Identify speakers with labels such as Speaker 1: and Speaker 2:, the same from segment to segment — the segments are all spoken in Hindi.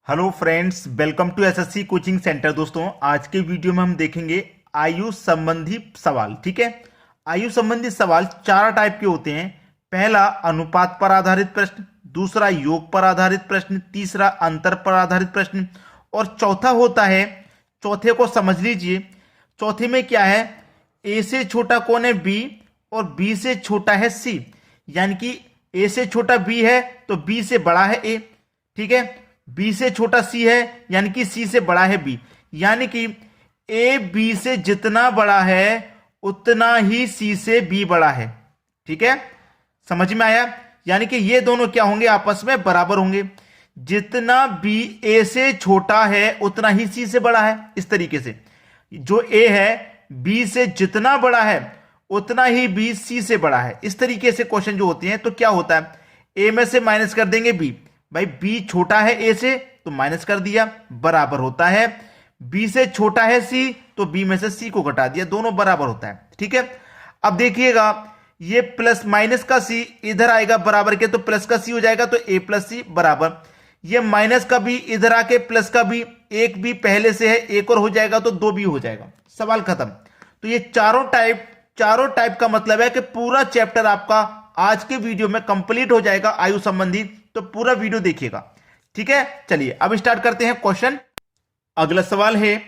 Speaker 1: Hello friends, welcome to SSC coaching centre. दोस्तों, आज के वीडियो में हम देखेंगे आयु संबंधी सवाल। ठीक है, आयु संबंधी सवाल चार टाइप के होते हैं। पहला अनुपात पर आधारित प्रश्न, दूसरा योग पर आधारित प्रश्न, तीसरा अंतर पर आधारित प्रश्न और चौथा होता है, चौथे को समझ लीजिए। चौथे में क्या है, ए से छोटा कौन है, बी, और बी से छोटा है सी। यानी कि ए से छोटा बी है तो बी से बड़ा है ए। ठीक है, बी से छोटा सी है यानी कि सी से बड़ा है बी। यानी कि ए बी से जितना बड़ा है उतना ही सी से बी बड़ा है। ठीक है, समझ में आया? यानी कि ये दोनों क्या होंगे, आपस में बराबर होंगे। जितना बी ए से छोटा है उतना ही सी से बड़ा है। इस तरीके से जो ए है बी से जितना बड़ा है उतना ही बी सी से बड़ा है। इस तरीके से क्वेश्चन जो होते हैं तो क्या होता है, ए में से माइनस कर देंगे बी। भाई बी छोटा है ए से तो माइनस कर दिया, बराबर होता है बी से छोटा है सी तो बी में से सी को घटा दिया, दोनों बराबर होता है। ठीक है, अब देखिएगा ये प्लस माइनस का सी इधर आएगा बराबर के, तो प्लस का सी हो जाएगा तो ए प्लस सी बराबर। ये माइनस का बी इधर आके प्लस का बी, एक बी पहले से है एक और हो जाएगा तो दो बी हो जाएगा, सवाल खत्म। तो ये चारों टाइप का मतलब है कि पूरा चैप्टर आपका आज के वीडियो में कंप्लीट हो जाएगा आयु संबंधी। तो पूरा वीडियो देखिएगा। ठीक है, चलिए अब स्टार्ट करते हैं क्वेश्चन। अगला सवाल है,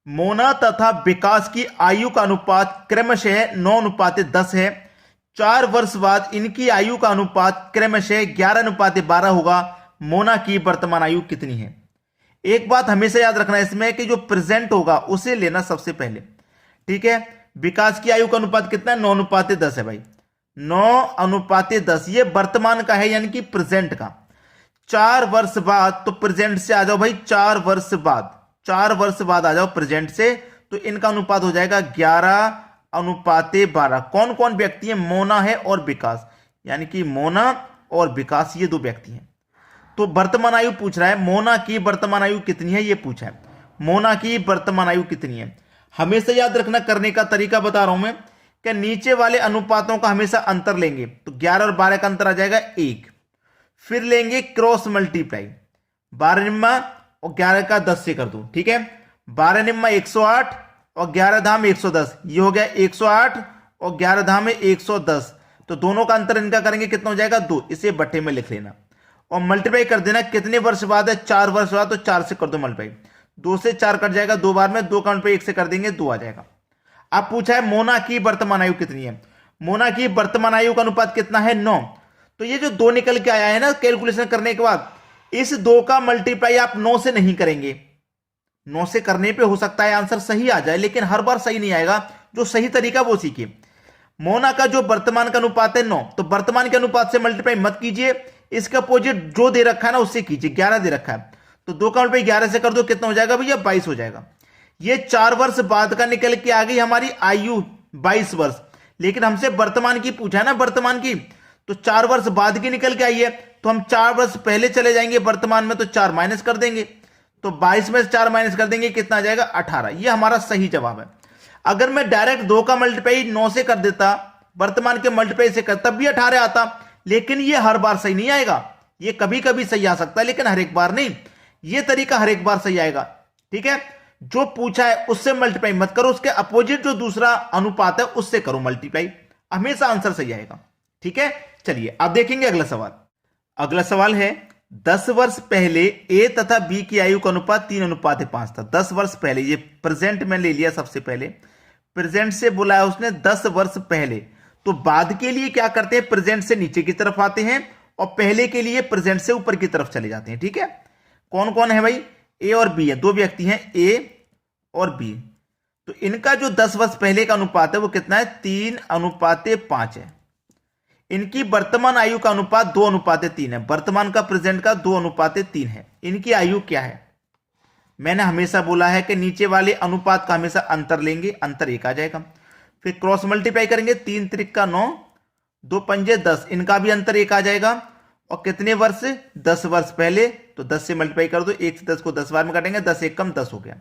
Speaker 1: मोना तथा विकास की आयु का अनुपात क्रमशः 9:10 है। 4 वर्ष बाद इनकी आयु का अनुपात क्रमशः 11:12 होगा। मोना की वर्तमान आयु कितनी है? एक बात हमेशा याद रखना इसमें कि जो प्रेजेंट होगा उसे लेना सबसे पहले। ठीक है, विकास की आयु का अनुपात कितना है, 9:10 है भाई। 9:10 ये वर्तमान का है यानी कि प्रेजेंट का। 4 वर्ष बाद तो प्रेजेंट से आ जाओ भाई, 4 वर्ष बाद आ जाओ प्रेजेंट से, तो इनका अनुपात हो जाएगा 11:12। कौन कौन व्यक्ति है, मोना है और विकास, यानी कि मोना और विकास ये दो व्यक्ति हैं। तो वर्तमान आयु पूछ रहा है, मोना की वर्तमान आयु कितनी है ये पूछा है। मोना की वर्तमान आयु कितनी है, हमेशा याद रखना। करने का तरीका बता रहा हूं मैं कि नीचे वाले अनुपातों का हमेशा अंतर लेंगे, तो 11 और 12 का अंतर आ जाएगा 1। फिर लेंगे क्रॉस मल्टीप्लाई, 12 निम्मा और 11 का 10 से कर दो। ठीक है, 12 निम्मा 108 और 11 धाम 110, ये हो गया 108 और 11 धाम 110। तो दोनों का अंतर इनका करेंगे, कितना हो जाएगा 2। इसे बट्टे में लिख लेना और मल्टीप्लाई कर देना। कितने वर्ष बाद है, 4 वर्ष बाद, तो 4 से कर दो मल्टीप्लाई। 2 से 4 कट जाएगा 2 बार में, 2 का मल्टीप्लाई 1 से कर देंगे 2 आ जाएगा। अब पूछा है मोना की वर्तमान आयु कितनी है। मोना की वर्तमान आयु का अनुपात कितना है, 9। तो ये जो 2 निकल के आया है ना कैलकुलेशन करने के बाद, इस 2 का मल्टीप्लाई आप 9 से नहीं करेंगे। 9 से करने पे हो सकता है आंसर सही आ जाए, लेकिन हर बार सही नहीं आएगा। जो सही तरीका वो सीखिए। मोना का जो वर्तमान का अनुपात है 9, तो वर्तमान के अनुपात से मल्टीप्लाई मत कीजिए, इसका अपोजिट जो दे रखा है ना उससे कीजिए। 11 दे रखा है तो 2 का मल्टीप्लाई 11 से कर दो, कितना हो जाएगा भैया, 22 हो जाएगा। ये 4 वर्ष बाद का निकल के आ गई हमारी आयु 22 वर्ष, लेकिन हमसे वर्तमान की पूछा है ना, वर्तमान की, तो 4 वर्ष बाद की निकल के आई है, तो हम 4 वर्ष पहले चले जाएंगे वर्तमान में, तो 4 माइनस कर देंगे, तो 22 में से 4 माइनस कर देंगे, कितना आ जाएगा 18। ये हमारा सही जवाब है। अगर मैं डायरेक्ट 2 का मल्टीप्लाई 9 से कर देता, वर्तमान के मल्टीप्लाई से कर, तब भी 18 आता, लेकिन ये हर बार सही नहीं आएगा। ये कभी कभी सही आ सकता है लेकिन हर एक बार नहीं। ये तरीका हर एक बार सही आएगा। ठीक है, जो पूछा है उससे मल्टीप्लाई मत करो, उसके अपोजिट जो दूसरा अनुपात है उससे करो मल्टीप्लाई, हमेशा आंसर सही आएगा। ठीक है, चलिए अब देखेंगे अगला सवाल। अगला सवाल है, 10 वर्ष पहले ए तथा बी की आयु का अनुपात 3:5 था। 10 वर्ष पहले, ये प्रेजेंट में ले लिया, सबसे पहले प्रेजेंट से बोला है उसने 10 वर्ष पहले। तो बाद के लिए क्या करते हैं, प्रेजेंट से नीचे की तरफ आते हैं और पहले के लिए प्रेजेंट से ऊपर की तरफ चले जाते हैं। ठीक है, कौन कौन है भाई, ए और बी है, दो व्यक्ति हैं ए और बी। तो इनका जो 10 वर्ष पहले का अनुपात है वो कितना है, 3:5 है। इनकी वर्तमान आयु का अनुपात 2:3 है। वर्तमान का प्रेजेंट का 2:3 है। इनकी आयु क्या है, मैंने हमेशा बोला है कि नीचे वाले अनुपात का हमेशा अंतर लेंगे, अंतर 1 आ जाएगा। फिर क्रॉस मल्टीप्लाई करेंगे, 3 त्रिक का 9, 2 पंजे 10, इनका भी अंतर 1 आ जाएगा। और कितने वर्ष, 10 वर्ष पहले, तो 10 से मल्टीप्लाई कर दो, 1 से 10 को 10 बार में काटेंगे, 10 1 कम 10 हो गया।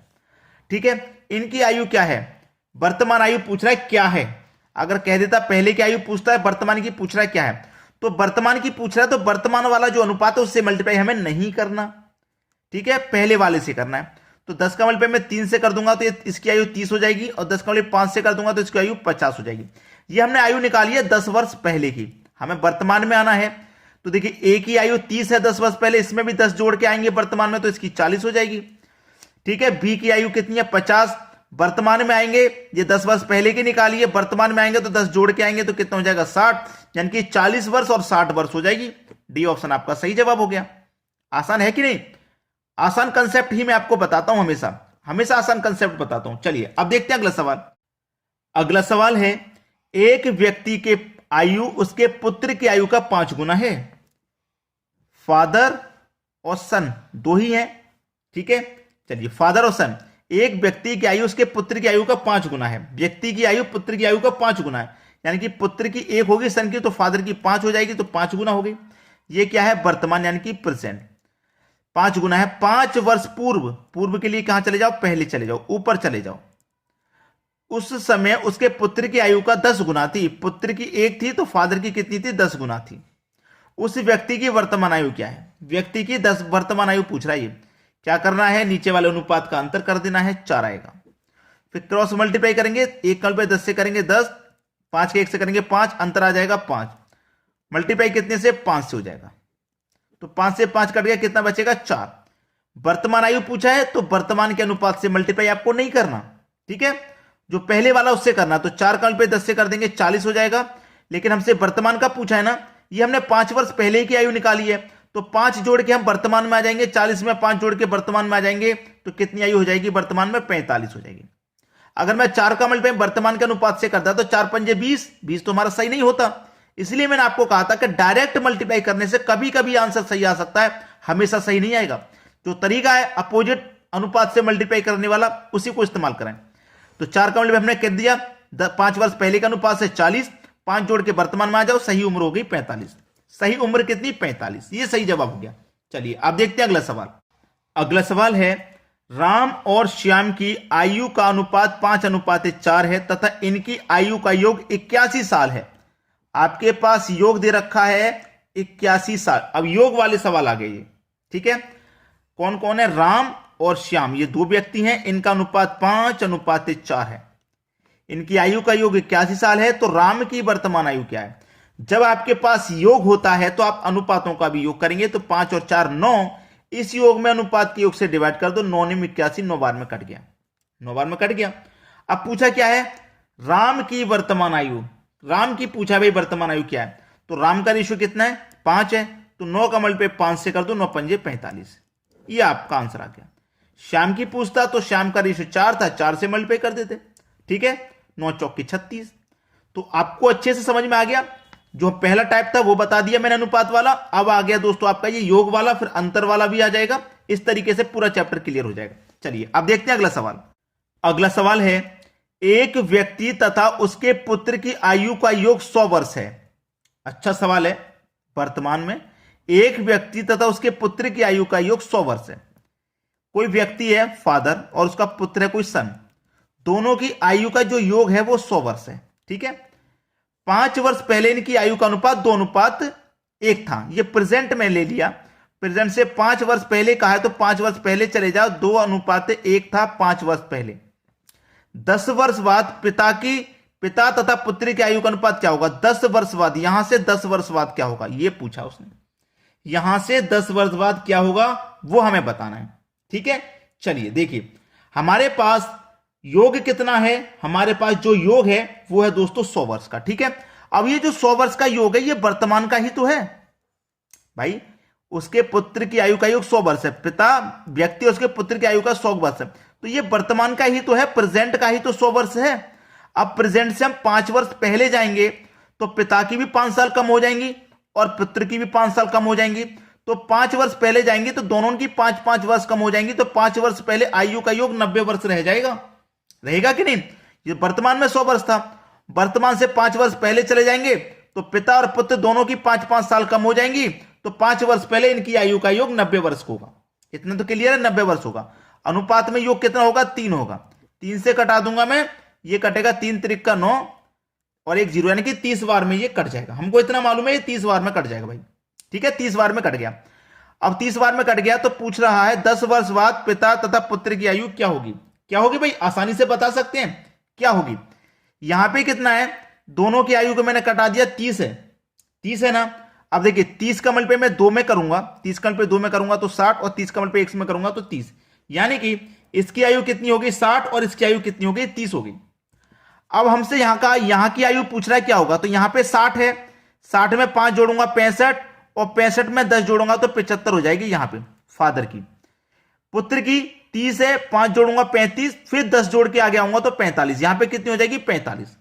Speaker 1: ठीक है, इनकी आयु क्या है, वर्तमान आयु पूछ रहा है क्या है। अगर कह देता पहले की आयु पूछता है, वर्तमान की पूछ रहा है क्या है, तो वर्तमान की पूछ रहा है तो वर्तमान वाला जो अनुपात है उससे मल्टीप्लाई हमें नहीं करना। ठीक है, पहले वाले से करना है। तो 10 का मल्टीप्लाई मैं 3 से कर दूंगा तो इसकी आयु 30 हो जाएगी, और 10 का मल्टीप्लाई 5 से कर दूंगा तो इसकी आयु 50 हो जाएगी। ये हमने आयु निकाली है 10 वर्ष पहले की, हमें वर्तमान में आना है। तो देखिए ए की आयु 30 है 10 वर्ष पहले, इसमें भी 10 जोड़ के आएंगे वर्तमान में, तो इसकी 40 हो जाएगी। ठीक है, बी की आयु कितनी है 50, वर्तमान में आएंगे, ये 10 वर्ष पहले की निकाली है, वर्तमान में आएंगे तो 10 जोड़ के आएंगे तो कितना हो जाएगा 60, यानी कि 40 वर्ष और 60 वर्ष हो जाएगी। डी ऑप्शन आपका सही जवाब हो गया। आसान है कि नहीं? आसान कंसेप्ट ही मैं आपको बताता हूं, हमेशा आसान कंसेप्ट बताता हूं। चलिए अब देखते हैं अगला सवाल। अगला सवाल है, एक व्यक्ति के आयु उसके पुत्र की आयु का 5 गुना है। फादर और सन दो ही हैं, ठीक है। चलिए, फादर और सन, एक व्यक्ति की आयु उसके पुत्र की आयु का 5 गुना है। व्यक्ति की आयु पुत्र की आयु का 5 गुना है, यानी कि पुत्र की 1 होगी, सन की तो फादर की 5 हो जाएगी, तो 5 गुना हो गई। ये क्या है? वर्तमान, यानी कि प्रेजेंट। 5 गुना है। 5 वर्ष पूर्व, पूर्व के लिए कहां चले जाओ? पहले चले जाओ, ऊपर चले जाओ। उस समय उसके पुत्र की आयु का 10 गुना थी। पुत्र की 1 थी तो फादर की कितनी थी? 10 गुना थी। उस व्यक्ति की वर्तमान आयु क्या है? व्यक्ति की 10 वर्तमान आयु पूछ रहा है। ये क्या करना है? नीचे वाले अनुपात का अंतर कर देना है, 4 आएगा। फिर क्रॉस मल्टीप्लाई करेंगे, 1 का मल्टीप्लाई 10 से करेंगे 10, 5 के 1 से करेंगे 5, अंतर आ जाएगा 5। मल्टीप्लाई कितने से? 5 से हो जाएगा। तो 5 से 5 कट गया, कितना बचेगा? 4। वर्तमान आयु पूछा है तो वर्तमान के अनुपात से मल्टीप्लाई आपको नहीं करना, ठीक है, जो पहले वाला उससे करना। तो 4 का मल्टीप्लाई 10 से कर देंगे, 40 हो जाएगा। लेकिन हमसे वर्तमान का पूछा है ना, ये हमने 5 वर्ष पहले की आयु निकाली है, तो 5 जोड़ के हम वर्तमान में आ जाएंगे। 40 में 5 जोड़ के वर्तमान में आ जाएंगे तो कितनी आयु हो जाएगी वर्तमान में? 45 हो जाएगी। अगर मैं 4 का मल्टीप्लाई वर्तमान के अनुपात से करता तो 4 पंजे 20, 20 तो हमारा सही नहीं होता। इसलिए मैंने आपको कहा था कि डायरेक्ट मल्टीप्लाई करने से कभी कभी आंसर सही आ सकता है, हमेशा सही नहीं आएगा। जो तरीका है अपोजिट अनुपात से मल्टीप्लाई करने वाला, उसी को इस्तेमाल करें। तो 4 का मल्टीप्लाई हमने कर दिया 5 वर्ष पहले के अनुपात से 40, 5 जोड़ के वर्तमान में आ जाओ, सही उम्र हो गई 45। सही उम्र कितनी? 45। ये सही जवाब हो गया। चलिए अब देखते हैं अगला सवाल। अगला सवाल है, राम और श्याम की आयु का अनुपात 5:4 है तथा इनकी आयु का योग 81 साल है। आपके पास योग दे रखा है 81 साल। अब योग वाले सवाल आ गए ये, ठीक है। कौन कौन है? राम और श्याम, ये 2 व्यक्ति हैं, इनका अनुपात 5:4 है। इनकी आयु का योग 81 साल है। तो राम की वर्तमान आयु क्या है? जब आपके पास योग होता है तो आप अनुपातों का भी योग करेंगे। तो 5 और 4 9, इस योग में अनुपात के योग से डिवाइड कर दो। 9 ने 81, 9 बार में कट गया, 9 बार में कट गया। अब पूछा क्या है? राम की वर्तमान आयु। राम की पूछा भाई वर्तमान आयु क्या है? तो राम का रेशियो कितना है? 5 है। तो 9 का मल्टीप्लाई 5 से कर दो, 9 पंजे 45। ये आपका आंसर आ गया। श्याम की पूछता तो श्याम का रेशियो 4 था, 4 से मल्टीप्लाई कर देते, ठीक है। 9 चौके 36। तो आपको अच्छे से समझ में आ गया। जो पहला टाइप था वो बता दिया मैंने अनुपात वाला। अब आ गया दोस्तों आपका ये योग वाला, फिर अंतर वाला भी आ जाएगा। इस तरीके से पूरा चैप्टर क्लियर हो जाएगा। चलिए अब देखते हैं अगला सवाल। अगला सवाल है, एक व्यक्ति तथा उसके पुत्र की आयु का योग 100 वर्ष है। अच्छा सवाल है। वर्तमान में एक व्यक्ति तथा उसके पुत्र की आयु का योग 100 वर्ष है। कोई व्यक्ति है फादर और उसका पुत्र है कोई सन, दोनों की आयु का जो योग है वो 100 वर्ष है, ठीक है। 5 वर्ष पहले इनकी आयु का अनुपात 2:1 था। ये प्रेजेंट में ले लिया, प्रेजेंट से 5 वर्ष पहले कहा है तो 5 वर्ष पहले चले जाओ, 2:1 था 5 वर्ष पहले। 10 वर्ष बाद पिता तथा पुत्री की आयु का अनुपात क्या होगा? 10 वर्ष बाद। यहां से 10 वर्ष बाद क्या होगा ये पूछा उसने। यहां से 10 वर्ष बाद क्या होगा वो हमें बताना है, ठीक है। चलिए देखिए, हमारे पास योग कितना है? हमारे पास जो योग है वो है दोस्तों 100 वर्ष का, ठीक है। अब ये जो 100 वर्ष का योग है ये वर्तमान का ही तो है भाई। उसके पुत्र की आयु का योग 100 वर्ष है, पिता व्यक्ति उसके पुत्र की आयु का 100 वर्ष है, तो ये वर्तमान का ही तो है, प्रेजेंट का ही तो 100 वर्ष है। अब प्रेजेंट से हम 5 वर्ष पहले जाएंगे तो पिता की भी 5 साल कम हो जाएंगी और पुत्र की भी 5 साल कम हो जाएंगी। तो 5 वर्ष पहले जाएंगे तो दोनों की 5-5 वर्ष कम हो जाएंगी। तो 5 वर्ष पहले आयु का योग 90 वर्ष रह जाएगा, रहेगा कि नहीं? ये वर्तमान में 100 वर्ष था, वर्तमान से 5 वर्ष पहले चले जाएंगे तो पिता और पुत्र दोनों की 5-5 साल कम हो जाएंगी। तो 5 वर्ष पहले इनकी आयु का योग 90 वर्ष होगा। इतना तो क्लियर है, 90 वर्ष होगा। अनुपात में योग कितना होगा? 3 होगा। 3 से कटा दूंगा मैं, ये कटेगा 3 त्रिक का 9 और 1 0, यानी कि 30 बार में ये कट जाएगा। हमको इतना मालूम है ये 30 बार में कट जाएगा भाई, ठीक है। 30 बार में कट गया। अब 30 बार में कट गया तो पूछ रहा है 10 वर्ष बाद पिता तथा पुत्र की आयु क्या होगी। क्या होगी भाई, आसानी से बता सकते हैं क्या होगी। यहां पे कितना है, दोनों की आयु को मैंने कटा दिया, 30 है, 30 है ना। अब देखिए 30 का मल्टीप्लाई मैं 2 में करूंगा, 30 का मल्टीप्लाई 2 में करूंगा तो 60, और 30 का मल्टीप्लाई 1 में करूंगा तो 30, यानी कि इसकी आयु कितनी होगी 60 और इसकी आयु कितनी होगी 30 होगी। अब हमसे यहां की आयु पूछ रहा है क्या होगा, तो यहां पे 60 है, 60 में 5 जोड़ूंगा 65, और 65 में 10 जोड़ूंगा तो 75 हो जाएगी यहां पे फादर की। पुत्र की 30 है, 5 जोड़ूंगा 35, फिर 10 जोड़ के आगे आऊंगा तो 45, यहां पे कितनी हो जाएगी 45।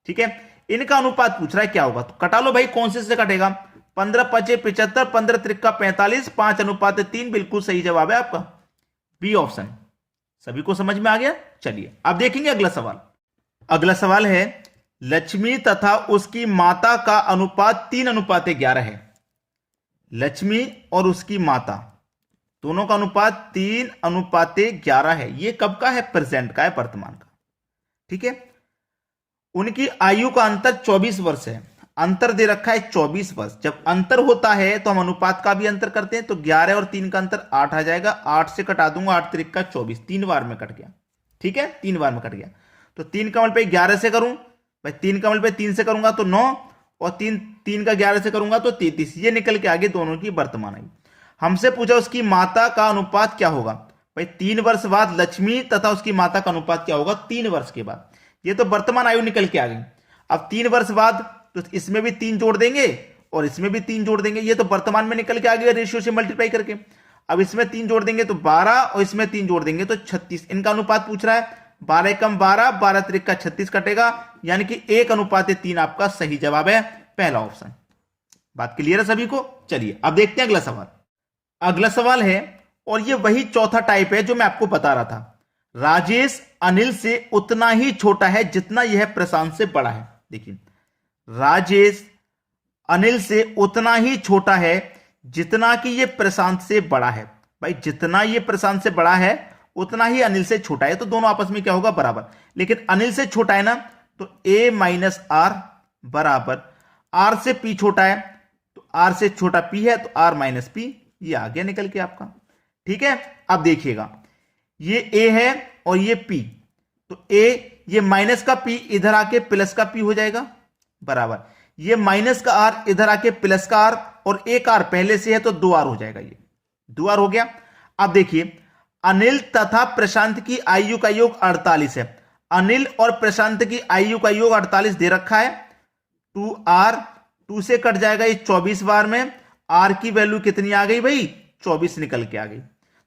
Speaker 1: ठीक है, इनका अनुपात पूछ रहा है क्या होगा, तो कटा लो भाई, कौन से कटेगा, 15 पचे 75, 15 त्रिका 45, 5:3, बिल्कुल सही जवाब है आपका बी ऑप्शन। सभी को समझ में आ गया। चलिए अब देखेंगे अगला सवाल। अगला सवाल है लक्ष्मी तथा उसकी माता का अनुपात 3:11 है। लक्ष्मी और उसकी माता दोनों का अनुपात 3:11 है। यह कब का है, प्रेजेंट का है, वर्तमान का। ठीक है, उनकी आयु का अंतर 24 वर्ष है। अंतर दे रखा है 24 वर्ष। जब अंतर होता है तो हम अनुपात का भी अंतर करते हैं, तो 11 और 3 का अंतर 8 आ जाएगा, 8 से कटा दूंगा, 8 त्रिका 24, 3 बार में कट गया। ठीक है, 3 बार में कट गया, तो 3 का मल्टीप्लाई 11 से करूं भाई, 3 का मल्टीप्लाई 3 से करूंगा तो 9, और 3 का 11 से करूंगा तो 33, ये निकल के आगे दोनों की वर्तमान आयु। हमसे पूछा उसकी माता का अनुपात क्या होगा भाई, 3 वर्ष बाद लक्ष्मी तथा उसकी माता का अनुपात क्या होगा 3 वर्ष के बाद। ये तो वर्तमान आयु निकल के आ गई। अब 3 वर्ष बाद तो इसमें भी 3 जोड़ देंगे और इसमें भी 3 जोड़ देंगे, ये तो वर्तमान में निकल के आ गया रेशियो से मल्टीप्लाई करके। अब इसमें 3 जोड़ देंगे तो 12, और इसमें 3 जोड़ देंगे तो 36। इनका अनुपात पूछ रहा है, 12 कम 12, 12 त्रिका 36 कटेगा, यानी कि 1:3 आपका सही जवाब है, पहला ऑप्शन। बात क्लियर है सभी को। चलिए अब देखते हैं अगला सवाल। अगला सवाल है, और ये वही चौथा टाइप है जो मैं आपको बता रहा था। राजेश अनिल से उतना ही छोटा है जितना यह प्रशांत से बड़ा है। देखिए, राजेश अनिल से उतना ही छोटा है जितना कि यह प्रशांत से बड़ा है। भाई जितना यह प्रशांत से बड़ा है उतना ही अनिल से छोटा है, तो दोनों आपस में क्या होगा, बराबर। लेकिन अनिल से छोटा है ना, तो a माइनस आर बराबर, आर से p छोटा है तो आर से छोटा p है तो r माइनस p, ये आ गया निकल के आपका। ठीक है, अब देखिएगा, ये a है और ये p, तो a, ये माइनस का p इधर आके प्लस का p हो जाएगा, बराबर। ये माइनस का r इधर आके प्लस का r, और एक r पहले से है तो 2r हो जाएगा, ये 2r हो गया। अब देखिए, अनिल तथा प्रशांत की आयु का योग 48 है। अनिल और प्रशांत की आयु का योग 48 दे रखा है। 2r, 2 से कट जाएगा ये 24 बार में, r की वैल्यू कितनी आ गई भाई, 24 निकल के आ गई।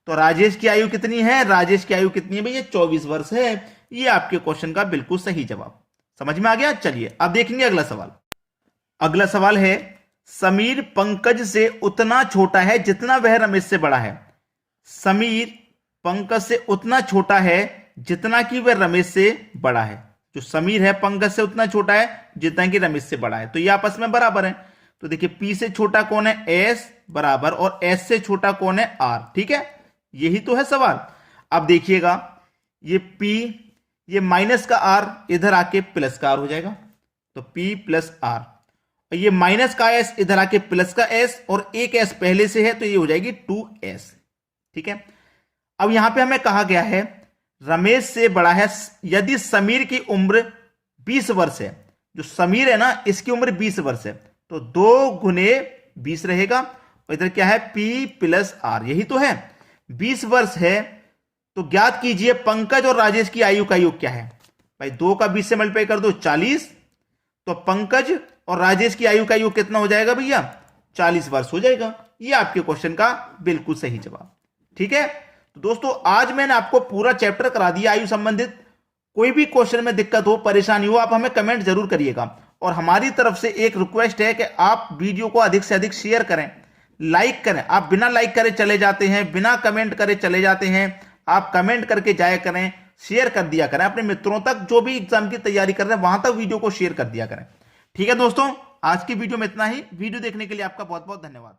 Speaker 1: तो राजेश की आयु कितनी है, राजेश की आयु कितनी है भाई, ये 24 वर्ष है। ये आपके क्वेश्चन का बिल्कुल सही जवाब। समझ में आ गया। चलिए अब देखेंगे अगला सवाल। अगला सवाल है, समीर पंकज से उतना छोटा है जितना वह रमेश से बड़ा है। समीर पंकज से उतना छोटा है जितना कि वह रमेश से बड़ा है। जो समीर है पंकज से उतना छोटा है जितना कि रमेश से बड़ा है, तो ये आपस में बराबर है। तो देखिए, p से छोटा कौन है, s बराबर, और s से छोटा कौन है, r। ठीक है, यही तो है सवाल। अब देखिएगा, ये p, ये माइनस का r इधर आके प्लस का r हो जाएगा, तो p प्लस r, और ये माइनस का s इधर आके प्लस का s, और एक s पहले से है तो ये हो जाएगी 2s। ठीक है, अब यहां पे हमें कहा गया है रमेश से बड़ा है यदि समीर की उम्र 20 वर्ष है। जो समीर है ना, इसकी उम्र 20 वर्ष है, तो 2 गुने 20 रहेगा, और इधर क्या है, p प्लस r, यही तो है। 20 वर्ष है, तो ज्ञात कीजिए पंकज और राजेश की आयु का योग क्या है। भाई 2 का 20 से मल्टीप्लाई कर दो 40, तो पंकज और राजेश की आयु का योग कितना हो जाएगा भैया, 40 वर्ष हो जाएगा। ये आपके क्वेश्चन का बिल्कुल सही जवाब। ठीक है, तो दोस्तों आज मैंने आपको पूरा चैप्टर करा दिया आयु संबंधित। कोई भी क्वेश्चन में दिक्कत हो, परेशानी हो, आप हमें कमेंट जरूर करिएगा। और हमारी तरफ से एक रिक्वेस्ट है कि आप वीडियो को अधिक से अधिक शेयर करें, लाइक करें। आप बिना लाइक करे चले जाते हैं, बिना कमेंट करे चले जाते हैं। आप कमेंट करके जाया करें, शेयर कर दिया करें अपने मित्रों तक, जो भी एग्जाम की तैयारी कर रहे हैं वहां तक वीडियो को शेयर कर दिया करें। ठीक है दोस्तों, आज की वीडियो में इतना ही। वीडियो देखने के लिए आपका बहुत बहुत धन्यवाद।